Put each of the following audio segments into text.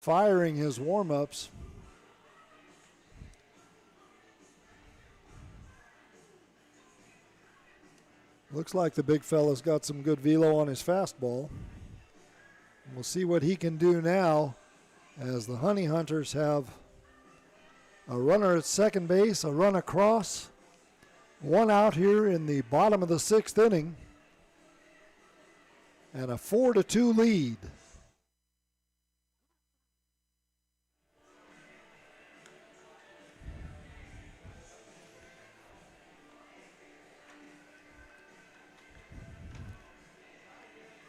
firing his warm-ups. Looks like the big fella's got some good velo on his fastball. We'll see what he can do now as the Honey Hunters have a runner at second base, a run across, one out here in the bottom of the 6th inning, and a 4-2 lead.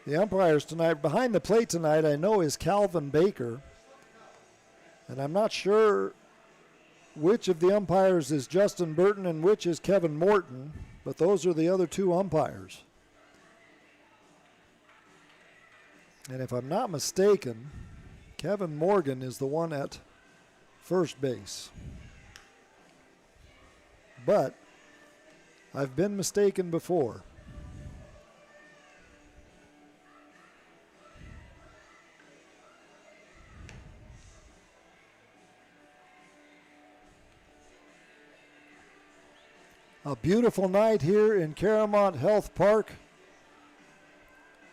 The umpires tonight, behind the plate tonight, I know is Calvin Baker. And I'm not sure which of the umpires is Justin Burton and which is Kevin Morton, but those are the other 2 umpires. And if I'm not mistaken, Kevin Morgan is the one at first base. But I've been mistaken before. A beautiful night here in Caramont Health Park.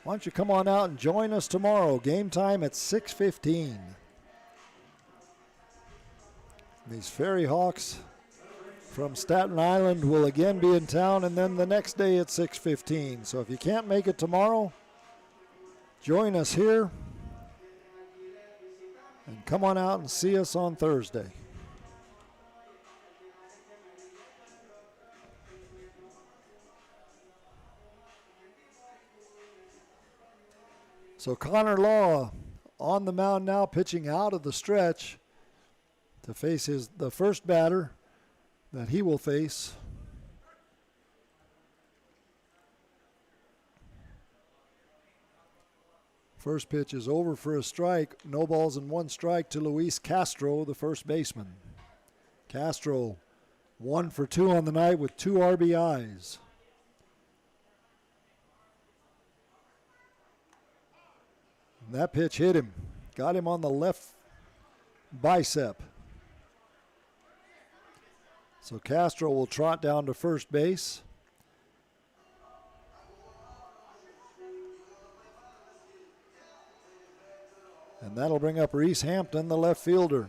Why don't you come on out and join us tomorrow? Game time at 6:15. These Ferry Hawks from Staten Island will again be in town, and then the next day at 6:15. So if you can't make it tomorrow, join us here and come on out and see us on Thursday. So Connor Law on the mound now, pitching out of the stretch to face the first batter that he will face. First pitch is over for a strike. No balls and 1 strike to Luis Castro, the first baseman. Castro 1 for 2 on the night with 2 RBIs. And that pitch hit him. Got him on the left bicep. So Castro will trot down to first base. And that'll bring up Reese Hampton, the left fielder.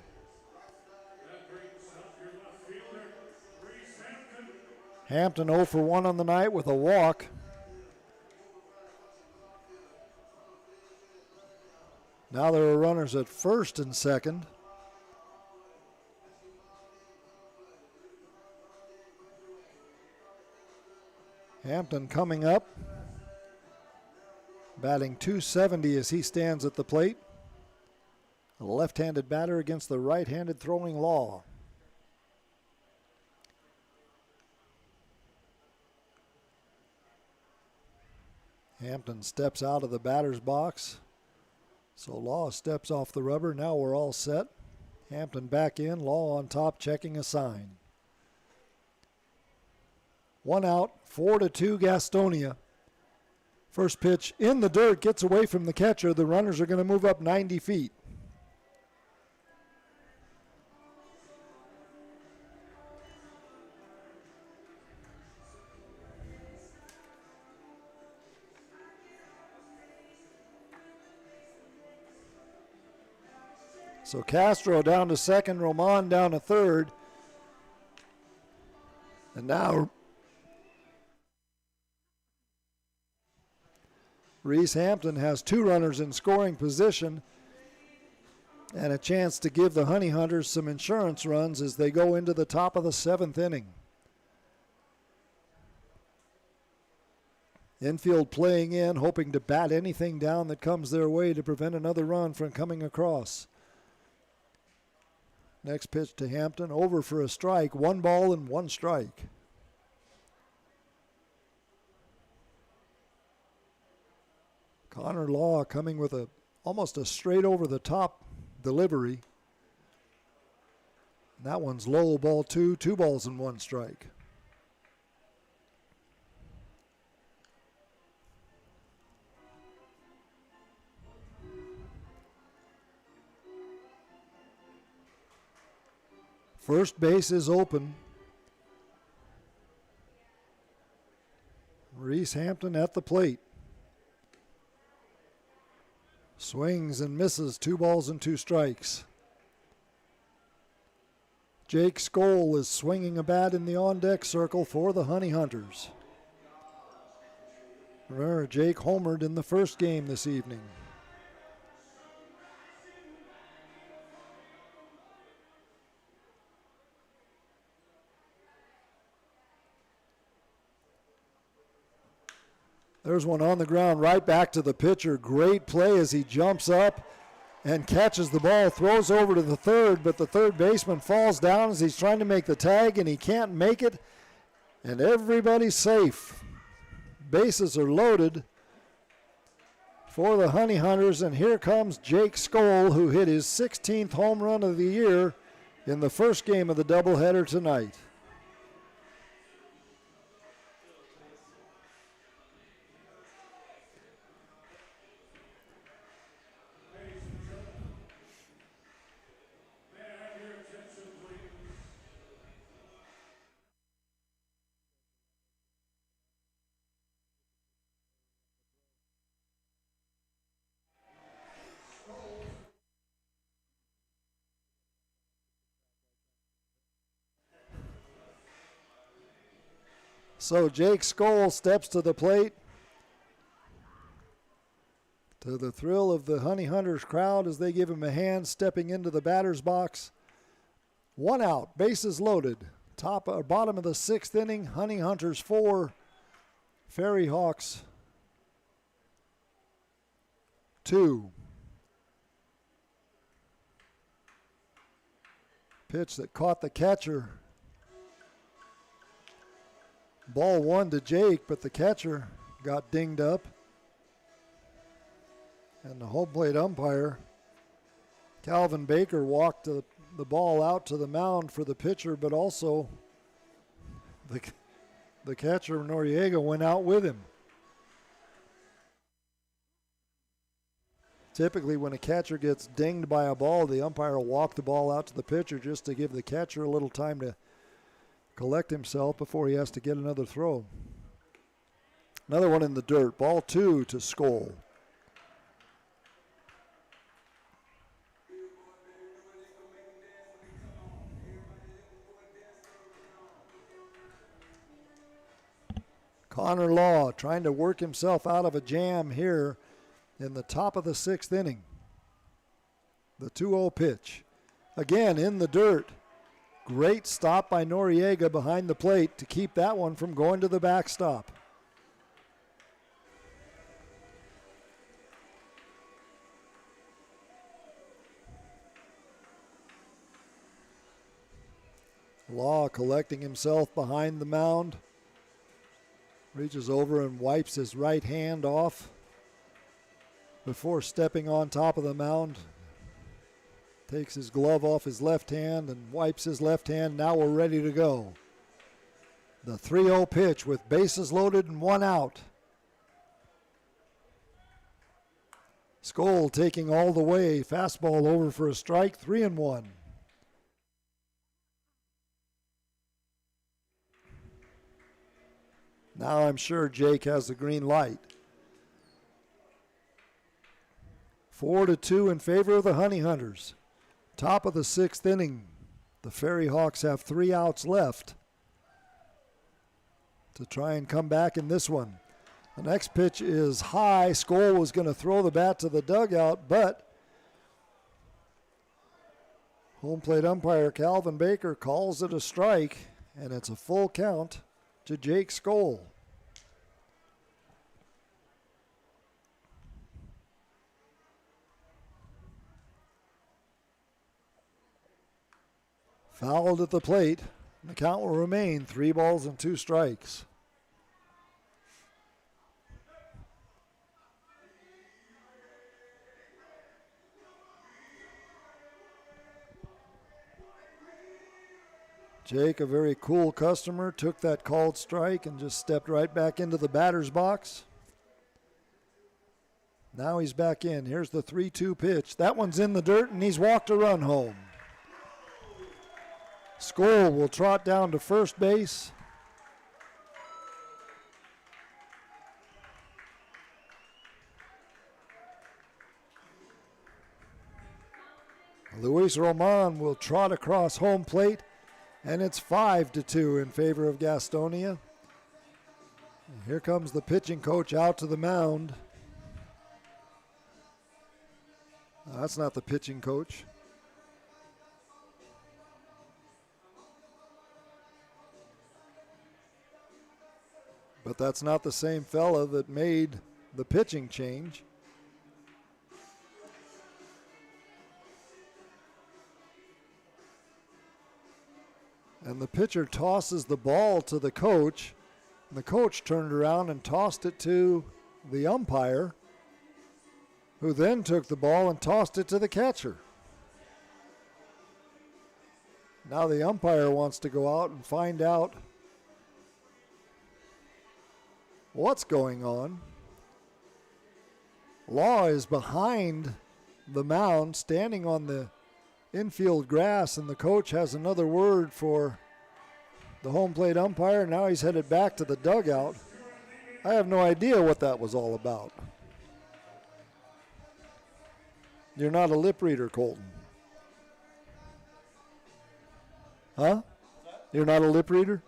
Hampton 0 for 1 on the night with a walk. Now there are runners at first and second. Hampton coming up, batting .270 as he stands at the plate. A left-handed batter against the right-handed throwing Law. Hampton steps out of the batter's box. So Law steps off the rubber. Now we're all set. Hampton back in. Law on top, checking a sign. 1 out, 4-2 Gastonia. First pitch in the dirt, gets away from the catcher. The runners are going to move up 90 feet. So Castro down to second, Roman down to third. And now Reese Hampton has 2 runners in scoring position and a chance to give the Honey Hunters some insurance runs as they go into the top of the 7th inning. Infield playing in, hoping to bat anything down that comes their way to prevent another run from coming across. Next pitch to Hampton, over for a strike, 1 ball and 1 strike. Connor Law coming with almost a straight over the top delivery. That one's low, ball 2, 2 balls and 1 strike. First base is open. Reese Hampton at the plate. Swings and misses, 2 balls and 2 strikes. Jake Skoll is swinging a bat in the on-deck circle for the Honey Hunters. Remember, Jake homered in the first game this evening. There's one on the ground, right back to the pitcher. Great play as he jumps up and catches the ball, throws over to the third, but the third baseman falls down as he's trying to make the tag, and he can't make it, and everybody's safe. Bases are loaded for the Honey Hunters, and here comes Jake Skoll, who hit his 16th home run of the year in the first game of the doubleheader tonight. So Jake Skoll steps to the plate, to the thrill of the Honey Hunters crowd as they give him a hand, stepping into the batter's box. 1 out, bases loaded. Top or bottom of the 6th inning, Honey Hunters 4, Ferryhawks 2. Pitch that caught the catcher. Ball 1 to Jake, but the catcher got dinged up. And the home plate umpire, Calvin Baker, walked the ball out to the mound for the pitcher, but also the catcher, Noriega, went out with him. Typically, when a catcher gets dinged by a ball, the umpire will walk the ball out to the pitcher just to give the catcher a little time to collect himself before he has to get another throw. Another one in the dirt. Ball 2 to Skoll. Connor Law trying to work himself out of a jam here in the top of the 6th inning. The 2-0 pitch. Again in the dirt. Great stop by Noriega behind the plate to keep that one from going to the backstop. Law collecting himself behind the mound. Reaches over and wipes his right hand off before stepping on top of the mound. Takes his glove off his left hand and wipes his left hand. Now we're ready to go. The 3-0 pitch with bases loaded and 1 out. Skoll taking all the way. Fastball over for a strike, 3-1. Now I'm sure Jake has the green light. 4-2 in favor of the Honey Hunters. Top of the 6th inning. The Ferryhawks have 3 outs left to try and come back in this one. The next pitch is high. Skoll was going to throw the bat to the dugout, but home plate umpire Calvin Baker calls it a strike, and it's a full count to Jake Skoll. Fouled at the plate. The count will remain 3 balls and 2 strikes. Jake, a very cool customer, took that called strike and just stepped right back into the batter's box. Now he's back in. Here's the 3-2 pitch. That one's in the dirt, and he's walked a run home. Skoll will trot down to first base. Luis Roman will trot across home plate, and it's 5-2 in favor of Gastonia. And here comes the pitching coach out to the mound. That's not the pitching coach. But that's not the same fella that made the pitching change. And the pitcher tosses the ball to the coach. And the coach turned around and tossed it to the umpire, who then took the ball and tossed it to the catcher. Now the umpire wants to go out and find out what's going on. Law is behind the mound, standing on the infield grass, and the coach has another word for the home plate umpire. Now he's headed back to the dugout. I have no idea what that was all about. You're not a lip reader, Colton. Huh? You're not a lip reader?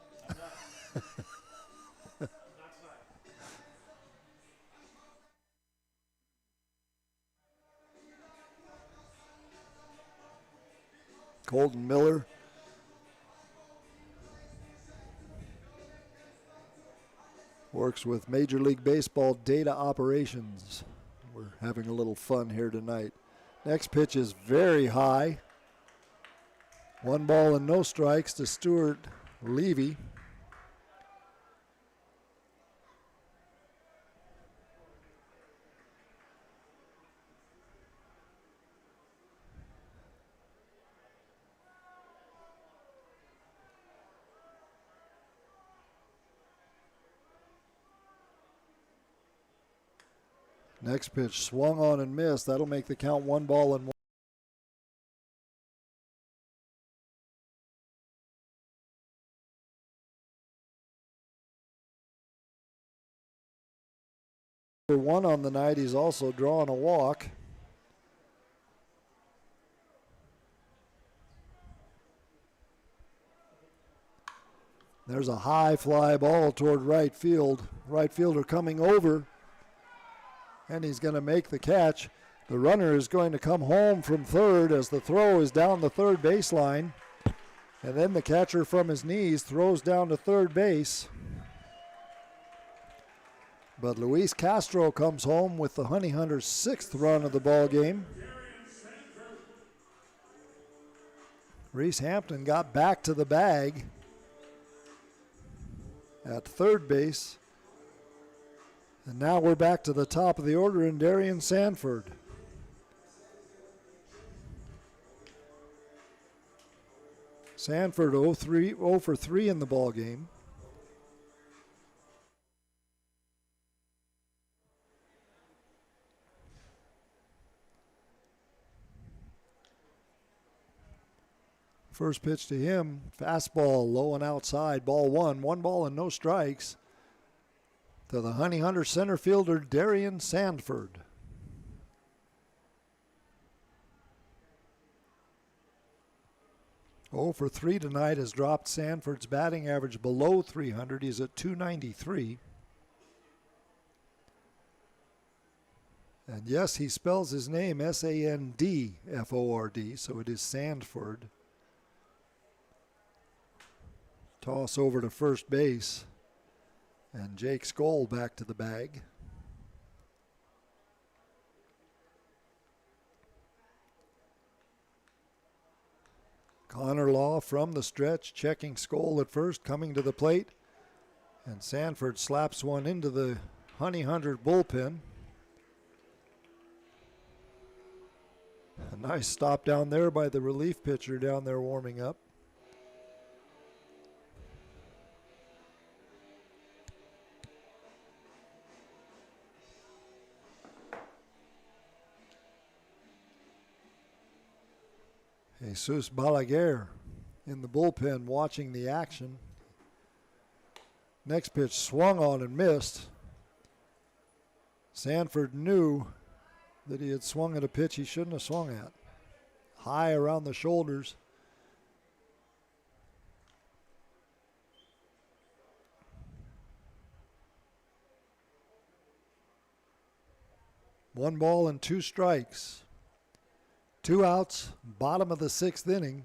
Colton Miller. Works with Major League Baseball data operations. We're having a little fun here tonight. Next pitch is very high. 1 ball and no strikes to Stuart Levy. Next pitch swung on and missed. That'll make the count 1 ball and 1. For 1 on the night, he's also drawn a walk. There's a high fly ball toward right field. Right fielder coming over, and he's going to make the catch. The runner is going to come home from third as the throw is down the third baseline. And then the catcher from his knees throws down to third base. But Luis Castro comes home with the Honey Hunters' 6th run of the ball game. Reese Hampton got back to the bag at third base. And now we're back to the top of the order in Darian Sanford. Sanford 0 for 3 in the ball game. First pitch to him, fastball low and outside, ball 1. 1 ball and no strikes to the Honey Hunter center fielder, Darian Sanford. Oh for 3 tonight has dropped Sanford's batting average below 300. He's at 293. And yes, he spells his name S-A-N-D-F-O-R-D, so it is Sanford. Toss over to first base. And Jake Skoll back to the bag. Connor Law from the stretch, checking Skoll at first, coming to the plate. And Sanford slaps one into the Honey Hunter bullpen. A nice stop down there by the relief pitcher down there warming up. Jesus Balaguer in the bullpen watching the action. Next pitch swung on and missed. Sanford knew that he had swung at a pitch he shouldn't have swung at. High around the shoulders. One ball and 2 strikes. 2 outs, bottom of the 6th inning.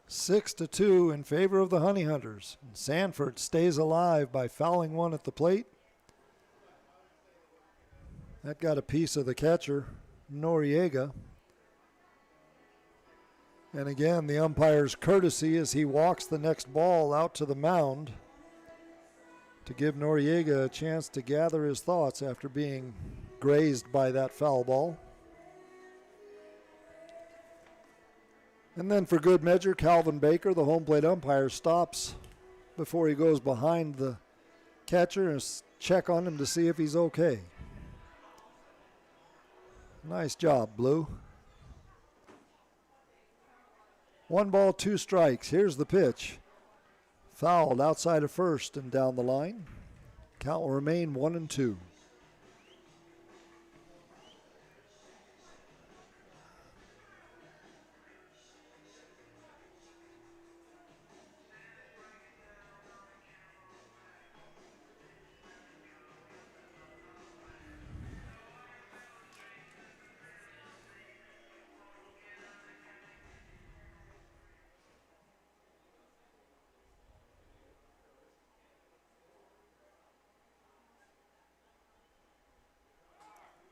6-2 in favor of the Honey Hunters. And Sanford stays alive by fouling one at the plate. That got a piece of the catcher, Noriega. And again, the umpire's courtesy as he walks the next ball out to the mound to give Noriega a chance to gather his thoughts after being grazed by that foul ball. And then for good measure, Calvin Baker, the home plate umpire, stops before he goes behind the catcher and check on him to see if he's okay. Nice job, Blue. 1 ball, 2 strikes. Here's the pitch. Fouled outside of first and down the line. Count will remain 1-2.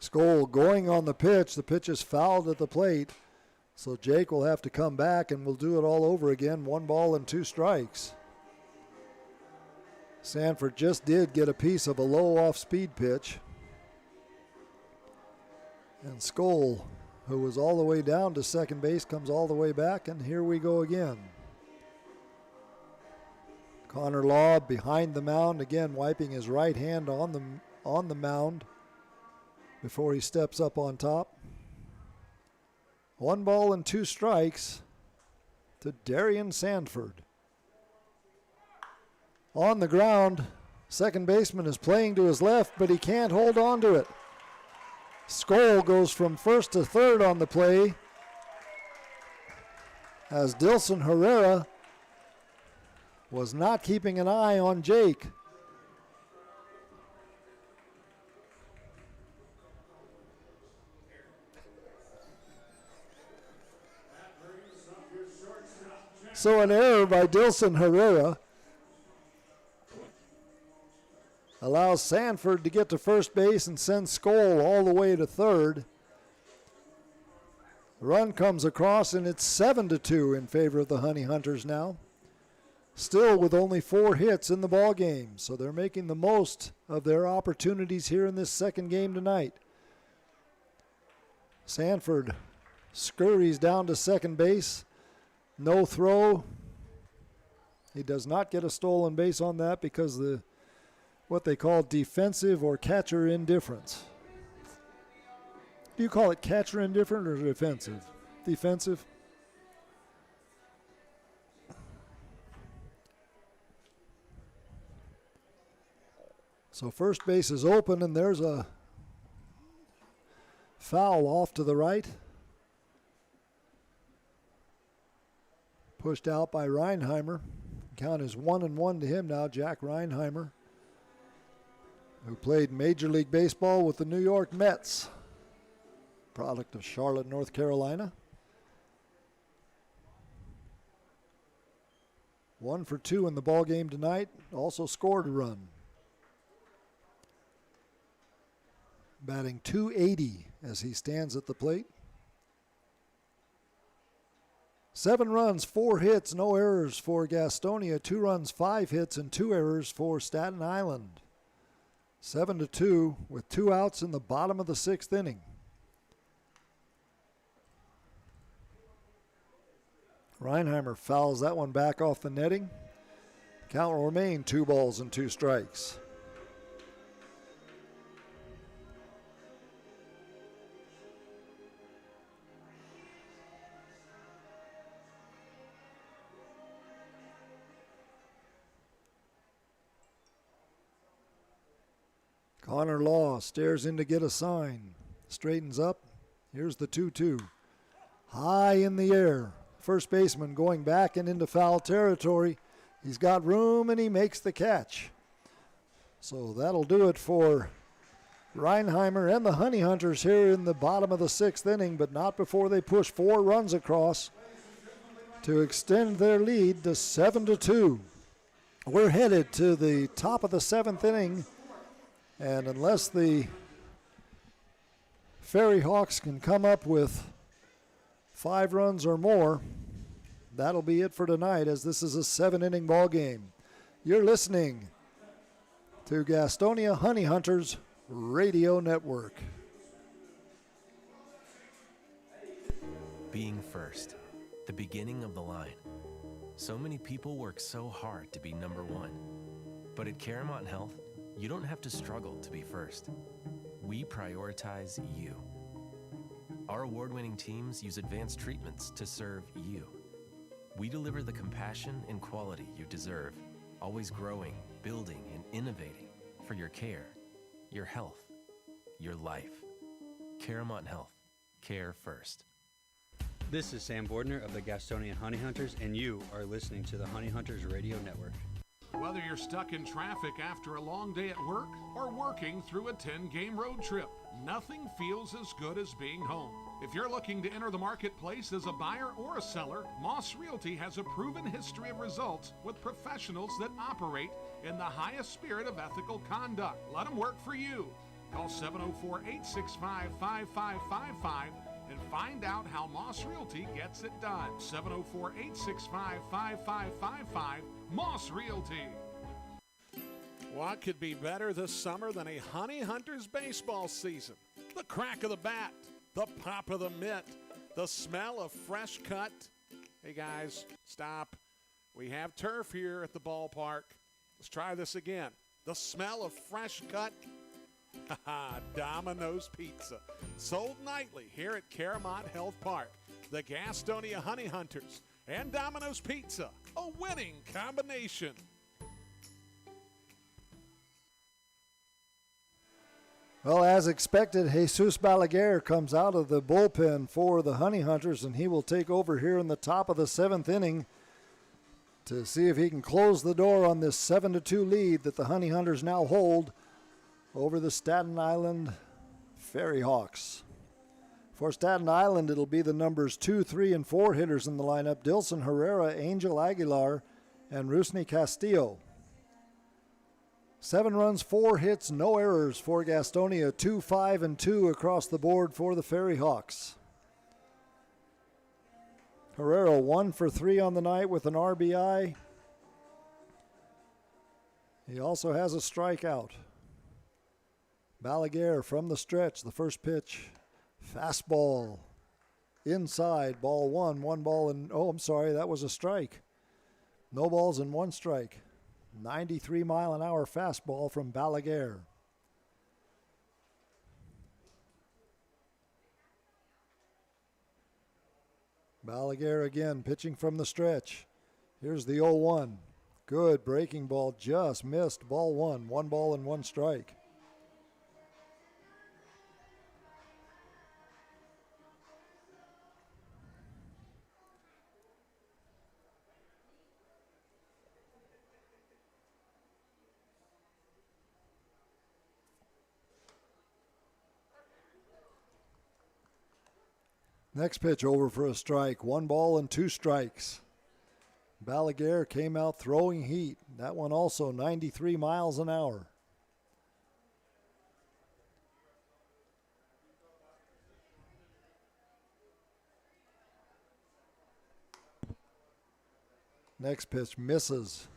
Skoll going on the pitch. The pitch is fouled at the plate. So Jake will have to come back and we'll do it all over again. 1 ball and 2 strikes. Sanford just did get a piece of a low off-speed pitch. And Skoll, who was all the way down to second base, comes all the way back, and here we go again. Connor Law behind the mound, again wiping his right hand on the mound before he steps up on top. 1 ball and 2 strikes to Darian Sanford. On the ground, second baseman is playing to his left, but he can't hold on to it. Skoll goes from first to third on the play as Dilson Herrera was not keeping an eye on Jake. So an error by Dilson Herrera allows Sanford to get to first base and send Skoll all the way to third. The run comes across, and it's 7-2 in favor of the Honey Hunters now. Still with only 4 hits in the ball game, so they're making the most of their opportunities here in this second game tonight. Sanford scurries down to second base. No throw. He does not get a stolen base on that because the what they call defensive or catcher indifference. Do you call it catcher indifferent or defensive? Defensive. So first base is open, and there's a foul off to the right. Pushed out by Reinheimer. Count is 1-1 to him now, Jack Reinheimer, who played Major League Baseball with the New York Mets, product of Charlotte, North Carolina. 1 for 2 in the ball game tonight. Also scored a run. Batting .280 as he stands at the plate. 7 runs, 4 hits, no errors for Gastonia. 2 runs, 5 hits, and 2 errors for Staten Island. 7-2 with 2 outs in the bottom of the 6th inning. Reinheimer fouls that one back off the netting. Count will remain 2 balls and 2 strikes. Connor Law stares in to get a sign. Straightens up. Here's the 2-2. High in the air. First baseman going back and into foul territory. He's got room and he makes the catch. So that'll do it for Reinheimer and the Honey Hunters here in the bottom of the 6th inning, but not before they push 4 runs across to extend their lead to 7-2. We're headed to the top of the 7th inning, and unless the Ferry Hawks can come up with 5 runs or more, that'll be it for tonight, as this is a 7-inning ball game. You're listening to Gastonia Honey Hunters Radio Network. Being first, the beginning of the line. So many people work so hard to be number 1. But at Caramont Health, you don't have to struggle to be first. We prioritize you. Our award-winning teams use advanced treatments to serve you. We deliver the compassion and quality you deserve, always growing, building, and innovating for your care, your health, your life. Caramont Health. Care first. This is Sam Bordner of the Gastonia Honey Hunters, and you are listening to the Honey Hunters Radio Network. Whether you're stuck in traffic after a long day at work or working through a 10-game road trip, nothing feels as good as being home. If you're looking to enter the marketplace as a buyer or a seller, Moss Realty has a proven history of results with professionals that operate in the highest spirit of ethical conduct. Let them work for you. Call 704-865-5555 and find out how Moss Realty gets it done. 704-865-5555, Moss Realty. What could be better this summer than a Honey Hunters baseball season? The crack of the bat, the pop of the mitt, the smell of fresh cut. Hey guys, stop. We have turf here at the ballpark. Let's try this again. The smell of fresh cut. Domino's Pizza. Sold nightly here at Caramont Health Park. The Gastonia Honey Hunters and Domino's Pizza. A winning combination. Well, as expected, Jesus Balaguer comes out of the bullpen for the Honey Hunters, and he will take over here in the top of the 7th inning to see if he can close the door on this 7-2 lead that the Honey Hunters now hold over the Staten Island Ferry Hawks. For Staten Island, it'll be the numbers 2, 3, and 4 hitters in the lineup: Dilson Herrera, Angel Aguilar, and Rusney Castillo. 7 runs, 4 hits, no errors for Gastonia. 2, 5, and 2 across the board for the Ferry Hawks. Herrera 1 for 3 on the night with an RBI. He also has a strikeout. Balaguer from the stretch, the first pitch. Fastball inside, ball 1, 1 ball and, oh, I'm sorry, that was a strike. No balls and 1 strike. 93-mile-an-hour fastball from Balaguer. Balaguer again pitching from the stretch. Here's the 0-1. Good breaking ball, just missed. Ball 1, 1 ball and 1 strike. Next pitch over for a strike. 1 ball and 2 strikes. Balaguer came out throwing heat. That one also 93 miles an hour. Next pitch misses.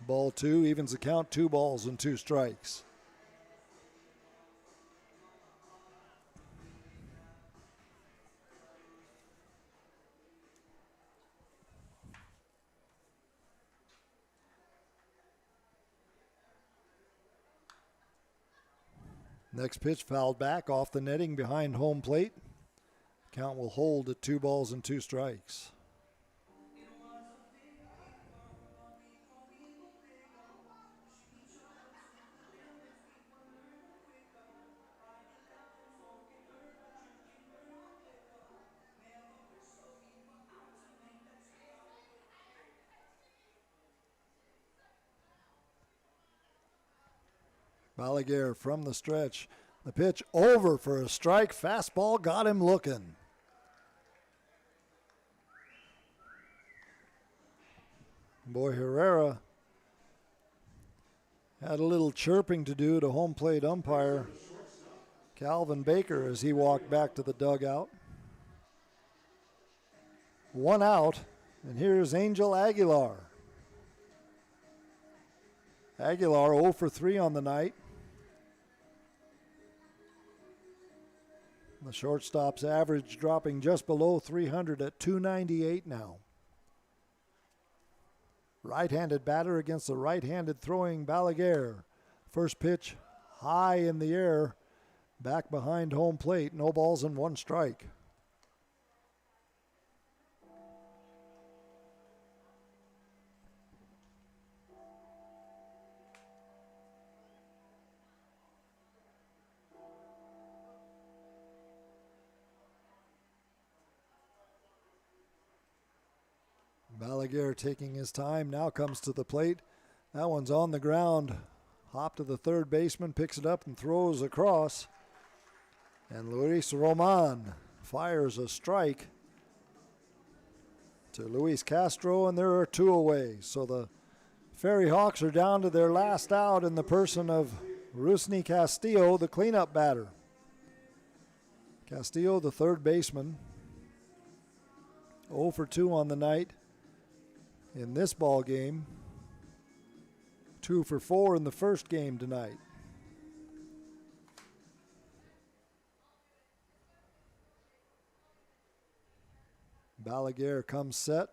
Ball 2, evens the count, 2 balls and 2 strikes. Next pitch fouled back off the netting behind home plate. Count will hold at 2 balls and 2 strikes. Balaguer from the stretch. The pitch over for a strike. Fastball got him looking. Boy, Herrera had a little chirping to do to home plate umpire Calvin Baker as he walked back to the dugout. 1 out, and here's Angel Aguilar. Aguilar 0 for 3 on the night. The shortstop's average dropping just below 300 at 298 now. Right-handed batter against the right-handed throwing Balaguer. First pitch high in the air, back behind home plate. No balls and 1 strike. Balaguer taking his time, now comes to the plate. That one's on the ground. Hop to the third baseman, picks it up and throws across. And Luis Roman fires a strike to Luis Castro, and there are 2 away. So the Ferry Hawks are down to their last out in the person of Rusney Castillo, the cleanup batter. Castillo, the third baseman, 0 for 2 on the night. In this ball game, 2 for 4 in the first game tonight. Balaguer comes set.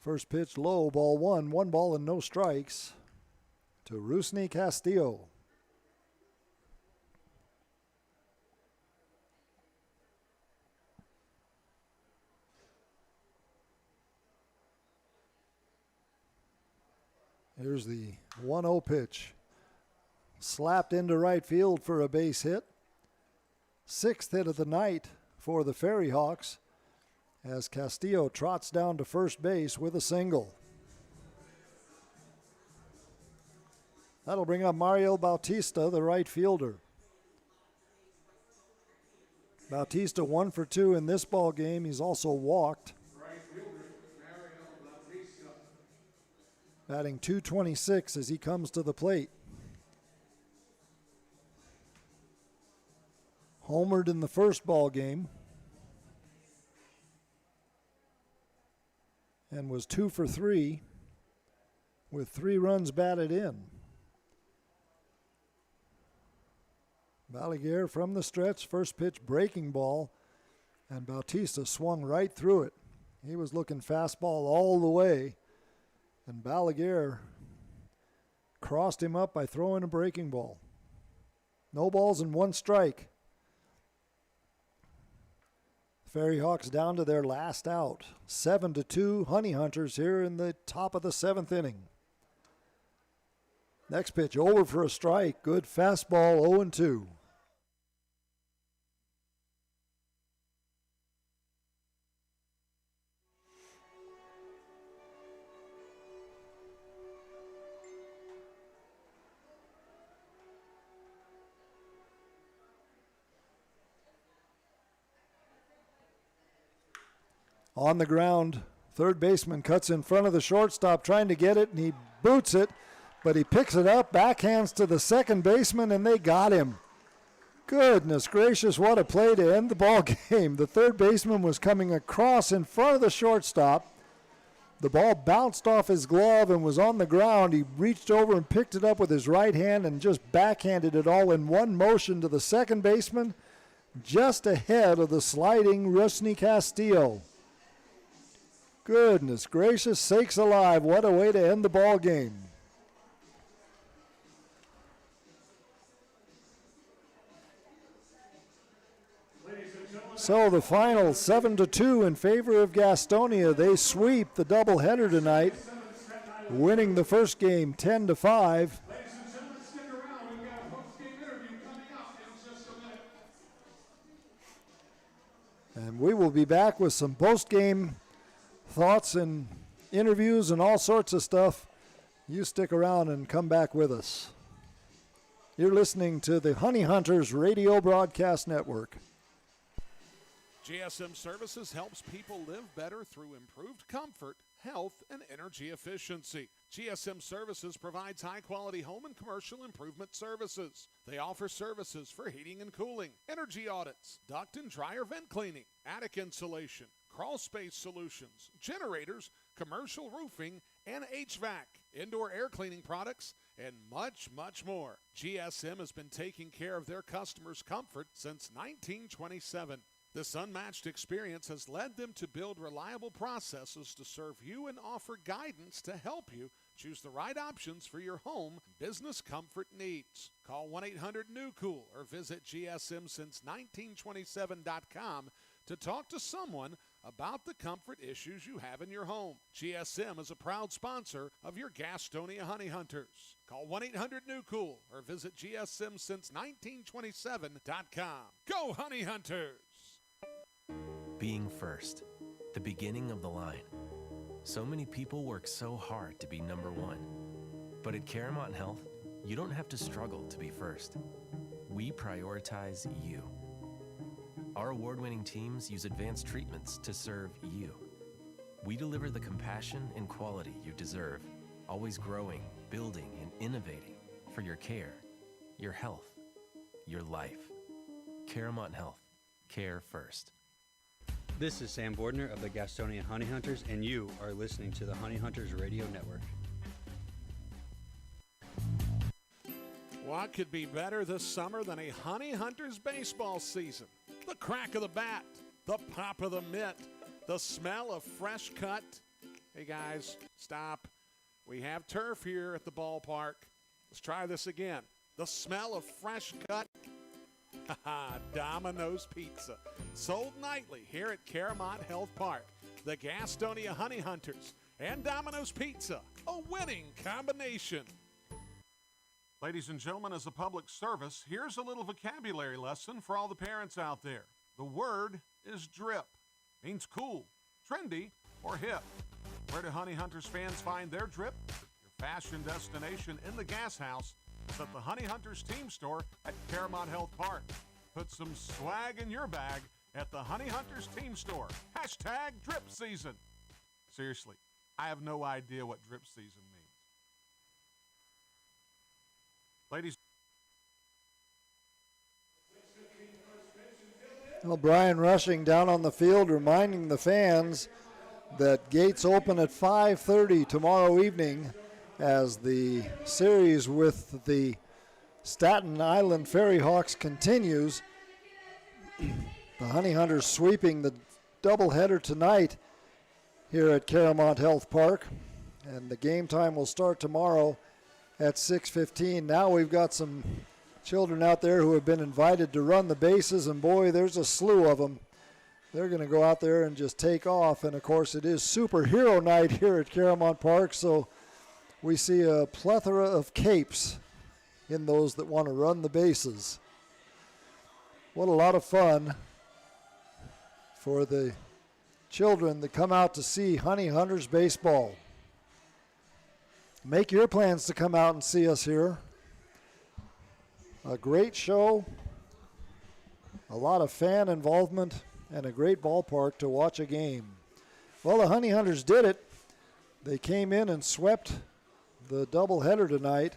First pitch low, ball 1, 1 ball and no strikes to Rusney Castillo. Here's the 1-0 pitch. Slapped into right field for a base hit. 6th hit of the night for the Ferry Hawks as Castillo trots down to first base with a single. That'll bring up Mario Bautista, the right fielder. Bautista 1 for 2 in this ball game. He's also walked. Batting .226 as he comes to the plate. Homered in the first ball game and was 2 for 3 with 3 runs batted in. Balaguer from the stretch, first pitch breaking ball, and Bautista swung right through it. He was looking fastball all the way, and Balaguer crossed him up by throwing a breaking ball. No balls and 1 strike. Ferry Hawks down to their last out. 7-2 Honey Hunters here in the top of the 7th inning. Next pitch over for a strike. Good fastball, 0-2. On the ground, third baseman cuts in front of the shortstop trying to get it, and he boots it, but he picks it up, backhands to the second baseman, and they got him. Goodness gracious, what a play to end the ball game. The third baseman was coming across in front of the shortstop. The ball bounced off his glove and was on the ground. He reached over and picked it up with his right hand and just backhanded it all in one motion to the second baseman, just ahead of the sliding Rusney Castillo. Goodness gracious sakes alive, what a way to end the ball game. So the final 7-2 in favor of Gastonia. They sweep the doubleheader tonight, winning the first game 10-5. And we will be back with some post-game thoughts and interviews and all sorts of stuff you stick around and come back with us. You're listening to the Honey Hunters Radio Broadcast Network. GSM Services helps people live better through improved comfort, health, and energy efficiency. GSM Services provides high-quality home and commercial improvement services. They offer services for heating and cooling, energy audits, duct and dryer vent cleaning, attic insulation, crawl space solutions, generators, commercial roofing, and HVAC, indoor air cleaning products, and much, much more. GSM has been taking care of their customers' comfort since 1927. This unmatched experience has led them to build reliable processes to serve you and offer guidance to help you choose the right options for your home business comfort needs. Call 1-800-NEW-COOL or visit GSMsince1927.com to talk to someone about the comfort issues you have in your home. GSM is a proud sponsor of your Gastonia Honey Hunters. Call 1-800-NEW-COOL or visit GSMsince1927.com. Go Honey Hunters! Being first, the beginning of the line. So many people work so hard to be number one. But at Caramont Health, you don't have to struggle to be first. We prioritize you. Our award-winning teams use advanced treatments to serve you. We deliver the compassion and quality you deserve, always growing, building, and innovating for your care, your health, your life. Caramont Health. Care first. This is Sam Bordner of the Gastonia Honey Hunters, and you are listening to the Honey Hunters Radio Network. What could be better this summer than a Honey Hunters baseball season? The crack of the bat, the pop of the mitt, the smell of fresh cut. Hey guys, stop. We have turf here at the ballpark. Let's try this again. The smell of fresh cut. Domino's Pizza. Sold nightly here at Caramont Health Park. The Gastonia Honey Hunters and Domino's Pizza. A winning combination. Ladies and gentlemen, as a public service, here's a little vocabulary lesson for all the parents out there. The word is drip. Means cool, trendy, or hip. Where do Honey Hunters fans find their drip? Your fashion destination in the gas house is at the Honey Hunters team store at Caramont Health Park. Put some swag in your bag at the Honey Hunters team store. Hashtag drip season. Seriously, I have no idea what drip season means. Ladies. Well, Brian Rushing down on the field reminding the fans that gates open at 5:30 tomorrow evening as the series with the Staten ISLANDFERRYHAWKS continues. The Honey Hunters sweeping the doubleheader tonight here at Caramont Health Park, and the game time will start tomorrow at 6:15. Now we've got some children out there who have been invited to run the bases, and boy, there's a slew of them. They're going to go out there and just take off, and of course it is superhero night here at Caramont Park, so we see a plethora of capes in those that want to run the bases. What a lot of fun for the children that come out to see Honey Hunters baseball. Make your plans to come out and see us here. A great show, a lot of fan involvement, and a great ballpark to watch a game. Well, the Honey Hunters did it. They came in and swept the doubleheader tonight.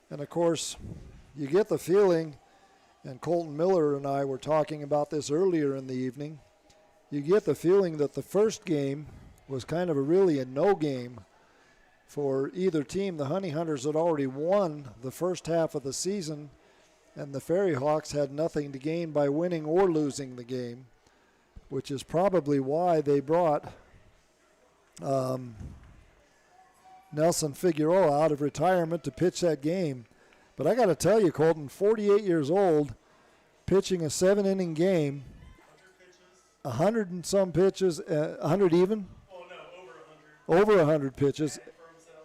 And, of course, you get the feeling, and Colton Miller and I were talking about this earlier in the evening, you get the feeling that the first game was kind of really a no game for either team. The Honey Hunters had already won the first half of the season, and the Ferryhawks had nothing to gain by winning or losing the game, which is probably why they brought Nelson Figueroa out of retirement to pitch that game. But I got to tell you, Colton, 48 years old, pitching a 7-inning game, 100 and some pitches, 100 even? Oh, no, over 100. Over 100 pitches,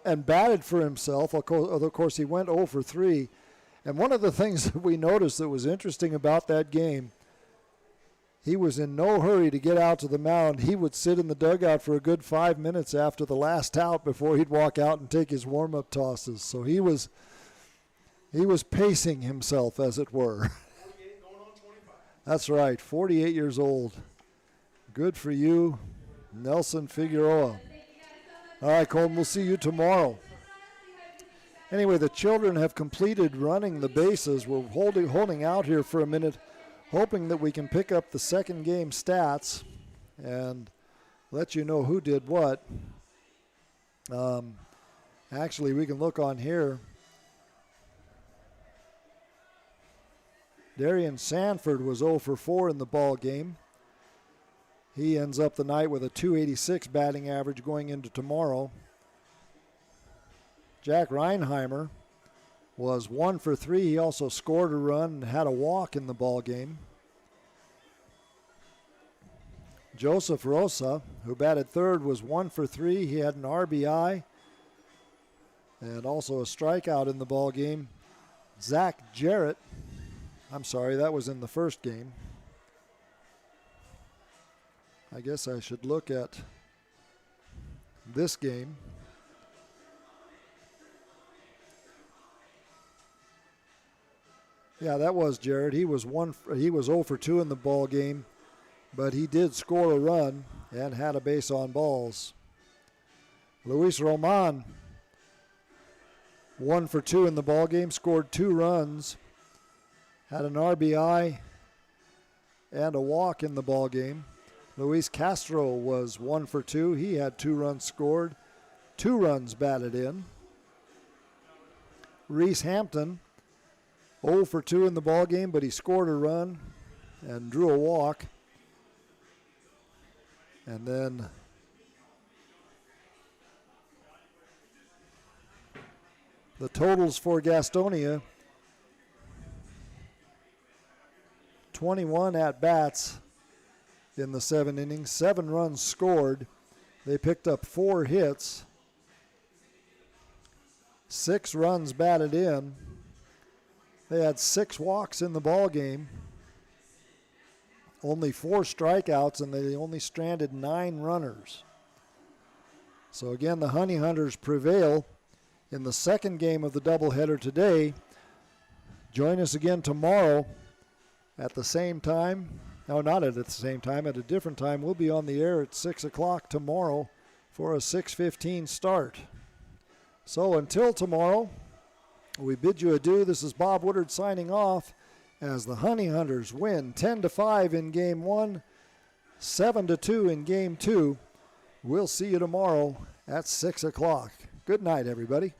and batted for himself. Of course, he went 0 for 3. And one of the things that we noticed that was interesting about that game, he was in no hurry to get out to the mound. He would sit in the dugout for a good 5 minutes after the last out before he'd walk out and take his warm-up tosses. So he was pacing himself, as it were. 48 going on 25. That's right, 48 years old. Good for you, Nelson Figueroa. All right, Colton, we'll see you tomorrow. Anyway, the children have completed running the bases. We're holding out here for a minute, hoping that we can pick up the second game stats and let you know who did what. Actually, we can look on here. Darian Sanford was 0 for 4 in the ball game. He ends up the night with a .286 batting average going into tomorrow. Jack Reinheimer was 1 for 3. He also scored a run and had a walk in the ball game. Joseph Rosa, who batted third, was 1 for 3. He had an RBI and also a strikeout in the ball game. Zach Jarrett, I'm sorry, that was in the first game. I guess I should look at this game. Yeah, that was Jarrett. He was 0 for 2 in the ball game, but he did score a run and had a base on balls. Luis Roman, 1 for 2 in the ball game, scored 2 runs, had an RBI and a walk in the ball game. Luis Castro was 1 for 2. He had 2 runs scored, 2 runs batted in. Reese Hampton, 0 for 2 in the ball game, but he scored a run and drew a walk. And then the totals for Gastonia: 21 at-bats in the 7 innings, 7 runs scored. They picked up 4 hits, 6 runs batted in. They had 6 walks in the ball game, only 4 strikeouts, and they only stranded 9 runners. So again, the Honey Hunters prevail in the second game of the doubleheader today. Join us again tomorrow at the same time. No, not at the same time, at a different time. We'll be on the air at 6 o'clock tomorrow for a 6:15 start. So until tomorrow, we bid you adieu. This is Bob Woodard signing off as the Honey Hunters win 10-5 in Game 1, 7-2 in Game 2. We'll see you tomorrow at 6 o'clock. Good night, everybody.